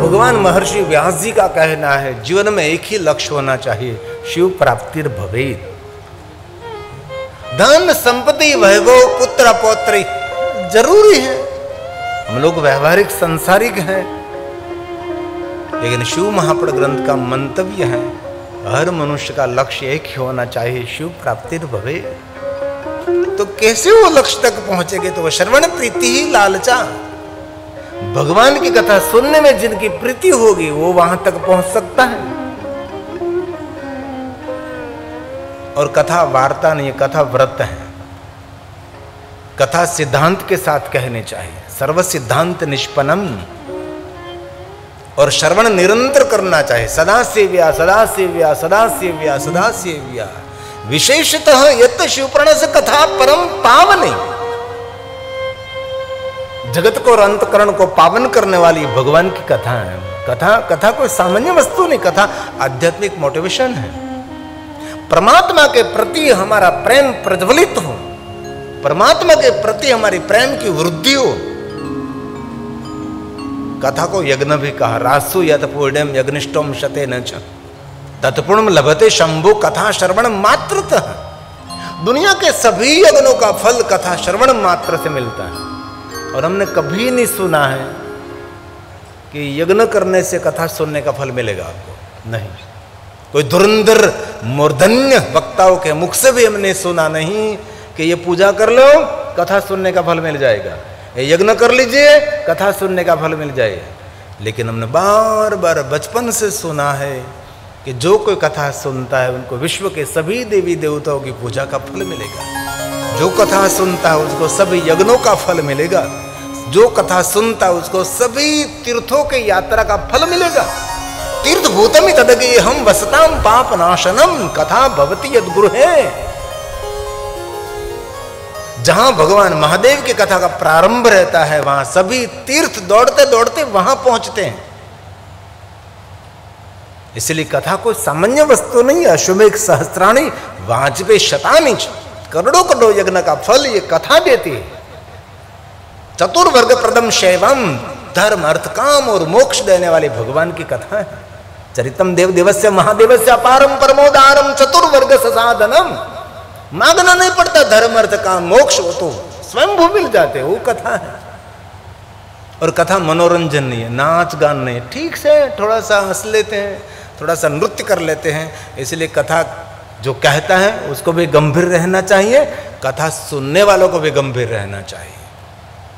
भगवान महर्षि व्यास जी का कहना है जीवन में एक ही लक्ष्य होना चाहिए, शिव प्राप्तिर भवेत्। धन संपत्ति वैभव पुत्र पौत्र जरूरी है, हम लोग व्यवहारिक संसारिक हैं, लेकिन शिव महापुराण ग्रंथ का मंतव्य है हर मनुष्य का लक्ष्य एक ही होना चाहिए, शिव प्राप्तिर भवेत्। तो कैसे वो लक्ष्य तक पहुंचेंगे? तो वो श्रवण प्रीति ही लालचा। भगवान की कथा सुनने में जिनकी प्रीति होगी वो वहां तक पहुंच सकता है। और कथा वार्ता नहीं, कथा व्रत है। कथा सिद्धांत के साथ कहने चाहिए, सर्व सिद्धांत निष्पन्नम। और श्रवण निरंतर करना चाहिए, सदा सेव्या सदा सेव्या सदा सेव्या सदा सेव्या। विशेषतः यत शिवपुराण से कथा परम पावनी, जगत को और अंतकरण को पावन करने वाली भगवान की कथा है। कथा कोई सामान्य वस्तु नहीं, कथा आध्यात्मिक मोटिवेशन है। परमात्मा के प्रति हमारा प्रेम प्रज्वलित हो, परमात्मा के प्रति हमारी प्रेम की वृद्धि हो। कथा को यज्ञ भी कहा, रासु यत पूर्णम यज्ञिष्टोम शते न च तत्पुण्यम लभते शंभु कथा श्रवण मात्रतः। दुनिया के सभी यज्ञों का फल कथा श्रवण मात्र से मिलता है। और हमने कभी नहीं सुना है कि यज्ञ करने से कथा सुनने का फल मिलेगा आपको, नहीं। कोई धुरंधर मूर्धन्य वक्ताओं के मुख से भी हमने सुना नहीं कि ये पूजा कर लो कथा सुनने का फल मिल जाएगा, ये यज्ञ कर लीजिए कथा सुनने का फल मिल जाएगा। लेकिन हमने बार बार बचपन से सुना है कि जो कोई कथा सुनता है उनको विश्व के सभी देवी देवताओं की पूजा का फल मिलेगा। जो कथा सुनता है उसको सभी यज्ञों का फल मिलेगा। जो कथा सुनता है उसको सभी तीर्थों के यात्रा का फल मिलेगा। तीर्थ भूतमि तदगे हम वसताम पाप नाशनम कथा भवति यद्गृहे। जहां भगवान महादेव की कथा का प्रारंभ रहता है वहां सभी तीर्थ दौड़ते दौड़ते वहां पहुंचते हैं। इसलिए कथा कोई सामान्य वस्तु नहीं है। अश्वमेघ सहस्त्राणि वाजपेयी शतानि, करोड़ों करोड़ों यज्ञ का फल ये कथा देती है। चतुर्वर्ग प्रदम शैवम, धर्म अर्थ काम और मोक्ष देने वाली भगवान की कथा है। चरितम देव देवस्य महादेवस्य अपारम परमोदारम चतुर्वर्ग साधनम। मांगना नहीं पड़ता धर्म अर्थ काम मोक्ष, वो तो स्वयं मिल जाते, वो कथा है। और कथा मनोरंजन नहीं है, नाच गान नहीं है, ठीक से थोड़ा सा हंस लेते हैं, थोड़ा सा नृत्य कर लेते हैं। इसलिए कथा जो कहता है उसको भी गंभीर रहना चाहिए, कथा सुनने वालों को भी गंभीर रहना चाहिए।